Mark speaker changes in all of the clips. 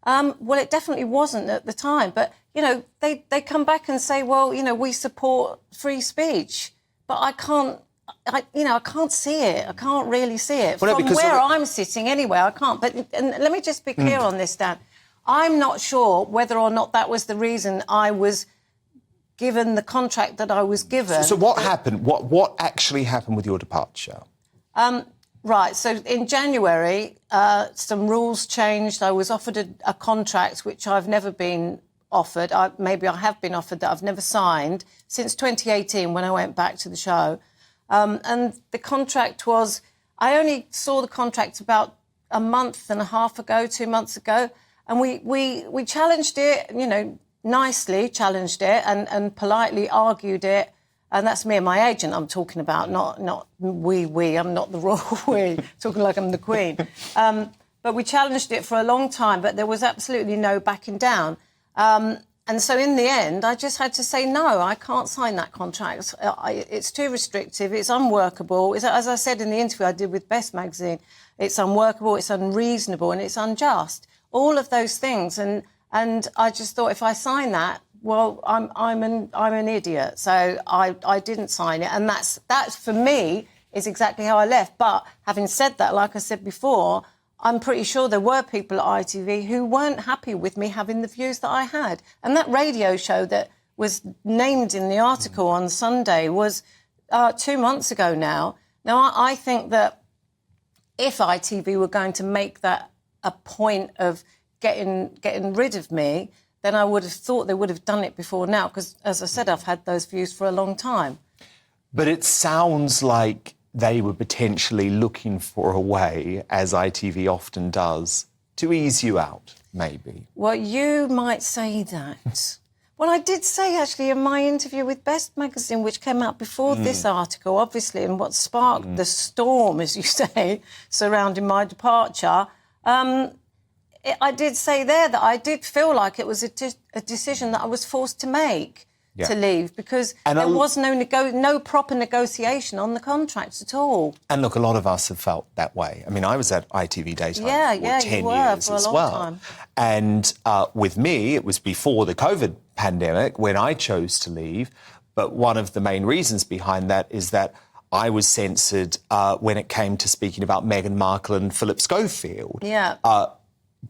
Speaker 1: Well, it definitely wasn't at the time. But, you know, they come back and say, well, you know, we support free speech. But I can't see it. I can't really see it.
Speaker 2: Well,
Speaker 1: From where I'm sitting anyway, I can't. But and let me just be clear on this, Dan. I'm not sure whether or not that was the reason I was given the contract that I was given.
Speaker 2: So what happened? What actually happened with your departure?
Speaker 1: Right, so in January, some rules changed. I was offered a contract which I've never been offered. Maybe I have been offered that I've never signed since 2018 when I went back to the show. And the contract was... I only saw the contract about a month and a half ago, 2 months ago, and we challenged it, you know, nicely challenged it and politely argued it. And that's me and my agent I'm talking about, not we. I'm not the royal we, talking like I'm the Queen. But we challenged it for a long time, but there was absolutely no backing down. And so in the end, I just had to say, no, I can't sign that contract. It's too restrictive, it's unworkable. As I said in the interview I did with Best Magazine, it's unworkable, it's unreasonable and it's unjust. All of those things. And I just thought if I sign that, well, I'm an idiot, so I didn't sign it, and that's for me is exactly how I left. But having said that, like I said before, I'm pretty sure there were people at ITV who weren't happy with me having the views that I had. And that radio show that was named in the article on Sunday was 2 months ago now. Now I think that if ITV were going to make that a point of getting rid of me, then I would have thought they would have done it before now, because, as I said, I've had those views for a long time.
Speaker 2: But it sounds like they were potentially looking for a way, as ITV often does, to ease you out, maybe.
Speaker 1: Well, you might say that. Well, I did say, actually, in my interview with Best Magazine, which came out before this article, obviously, and what sparked the storm, as you say, surrounding my departure, I did say there that I did feel like it was a decision that I was forced to make to leave, because there was no proper negotiation on the contract at all.
Speaker 2: And look, a lot of us have felt that way. I mean, I was at ITV Daytime for 10 years
Speaker 1: for a
Speaker 2: as
Speaker 1: long
Speaker 2: well.
Speaker 1: Time.
Speaker 2: And with me, it was before the COVID pandemic when I chose to leave. But one of the main reasons behind that is that I was censored when it came to speaking about Meghan Markle and Philip Schofield.
Speaker 1: Yeah.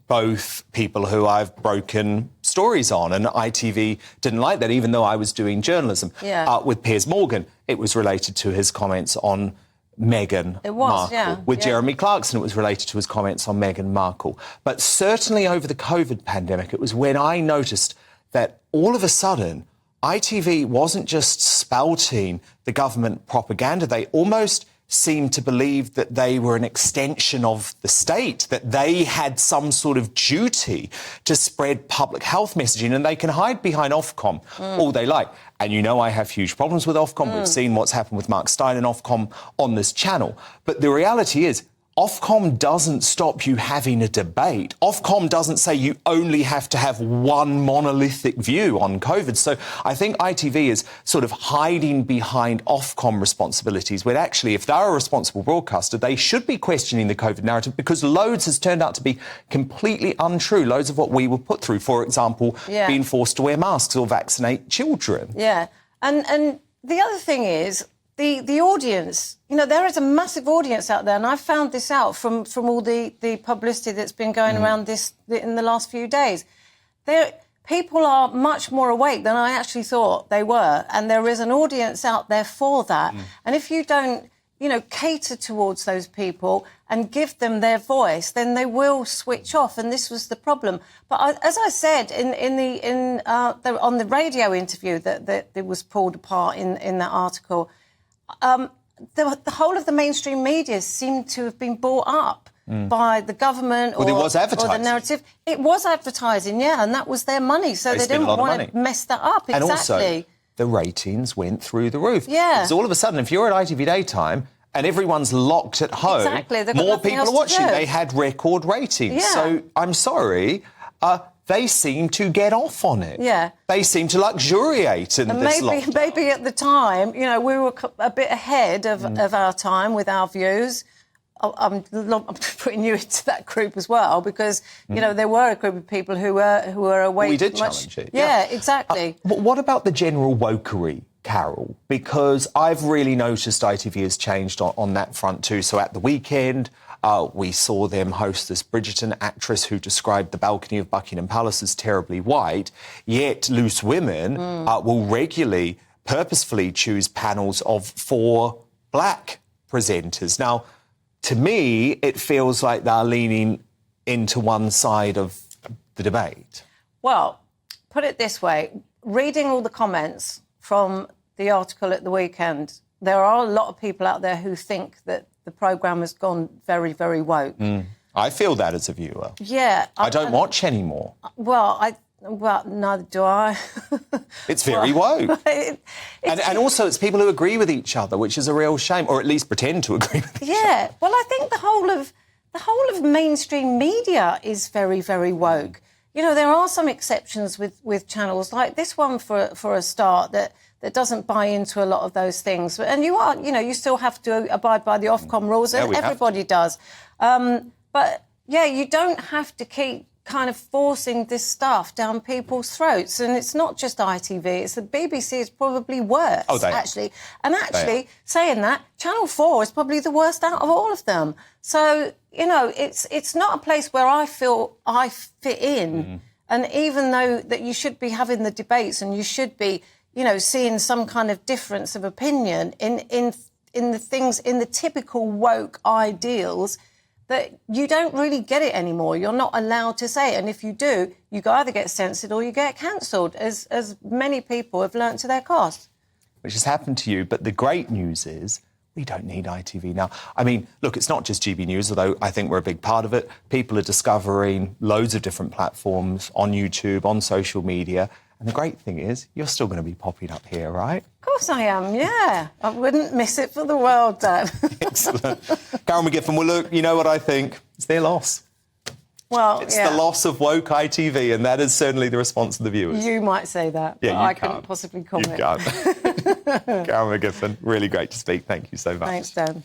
Speaker 2: Both people who I've broken stories on, and ITV didn't like that, even though I was doing journalism.
Speaker 1: Yeah.
Speaker 2: With Piers Morgan, it was related to his comments on Meghan Markle.
Speaker 1: Yeah.
Speaker 2: With Jeremy Clarkson, it was related to his comments on Meghan Markle. But certainly over the COVID pandemic, it was when I noticed that all of a sudden ITV wasn't just spouting the government propaganda, they almost seemed to believe that they were an extension of the state, that they had some sort of duty to spread public health messaging, and they can hide behind Ofcom all they like. And you know I have huge problems with Ofcom. We've seen what's happened with Mark Stein and Ofcom on this channel. But the reality is, Ofcom doesn't stop you having a debate. Ofcom doesn't say you only have to have one monolithic view on COVID. So I think ITV is sort of hiding behind Ofcom responsibilities, when actually, if they're a responsible broadcaster, they should be questioning the COVID narrative, because loads has turned out to be completely untrue. Loads of what we were put through, for example, being forced to wear masks or vaccinate children.
Speaker 1: Yeah. And the other thing is, the audience, you know, there is a massive audience out there, and I found this out from all the publicity that's been going around this in the last few days. People are much more awake than I actually thought they were, and there is an audience out there for that. And if you don't, you know, cater towards those people and give them their voice, then they will switch off, and this was the problem. But as I said on the radio interview that was pulled apart in that article, the whole of the mainstream media seemed to have been bought up by the government or the narrative. It was advertising, and that was their money, so they didn't want to mess that up. Exactly.
Speaker 2: And also, the ratings went through the roof.
Speaker 1: Yeah.
Speaker 2: Because all of a sudden, if you're at ITV Daytime and everyone's locked at home, more people are watching. They had record ratings.
Speaker 1: Yeah.
Speaker 2: So I'm sorry, they seem to get off on it. Yeah. They seem to luxuriate in this lockdown.
Speaker 1: Maybe at the time, you know, we were a bit ahead of our time with our views. I'm putting you into that group as well, because you know there were a group of people who were awake.
Speaker 2: We did challenge it.
Speaker 1: Yeah, exactly.
Speaker 2: What about the general wokery, Carol? Because I've really noticed ITV has changed on that front too. So at the weekend, we saw them host this Bridgerton actress who described the balcony of Buckingham Palace as terribly white. Yet loose women will regularly, purposefully choose panels of 4 black presenters. Now, to me, it feels like they're leaning into one side of the debate.
Speaker 1: Well, put it this way, reading all the comments from the article at the weekend, there are a lot of people out there who think that the programme has gone very, very woke.
Speaker 2: I feel that as a viewer.
Speaker 1: Yeah.
Speaker 2: I don't watch anymore.
Speaker 1: Well, neither do I.
Speaker 2: It's very woke. And also it's people who agree with each other, which is a real shame, or at least pretend to agree with each other.
Speaker 1: Yeah, well, I think the whole of mainstream media is very, very woke. You know, there are some exceptions with channels like this one for a start that doesn't buy into a lot of those things. And you still have to abide by the Ofcom rules, and everybody does. But yeah, you don't have to keep kind of forcing this stuff down people's throats. And it's not just ITV, it's the BBC is probably worse, actually. And actually, saying that, Channel 4 is probably the worst out of all of them. So, you know, it's not a place where I feel I fit in. And even though that you should be having the debates and you should be, you know, seeing some kind of difference of opinion in the things, in the typical woke ideals, that you don't really get it anymore. You're not allowed to say it. And if you do, you either get censored or you get cancelled, as many people have learnt to their cost.
Speaker 2: Which has happened to you. But the great news is we don't need ITV now. I mean, look, it's not just GB News, although I think we're a big part of it. People are discovering loads of different platforms on YouTube, on social media. And the great thing is, you're still going to be popping up here, right?
Speaker 1: Of course I am, yeah. I wouldn't miss it for the world, Dan.
Speaker 2: Excellent. Carol McGiffin, well, look, you know what I think? It's their loss.
Speaker 1: Well,
Speaker 2: it's the loss of woke ITV, and that is certainly the response of the viewers.
Speaker 1: You might say that, but I couldn't possibly comment.
Speaker 2: You can't. Carol McGiffin, really great to speak. Thank you so much.
Speaker 1: Thanks, Dan.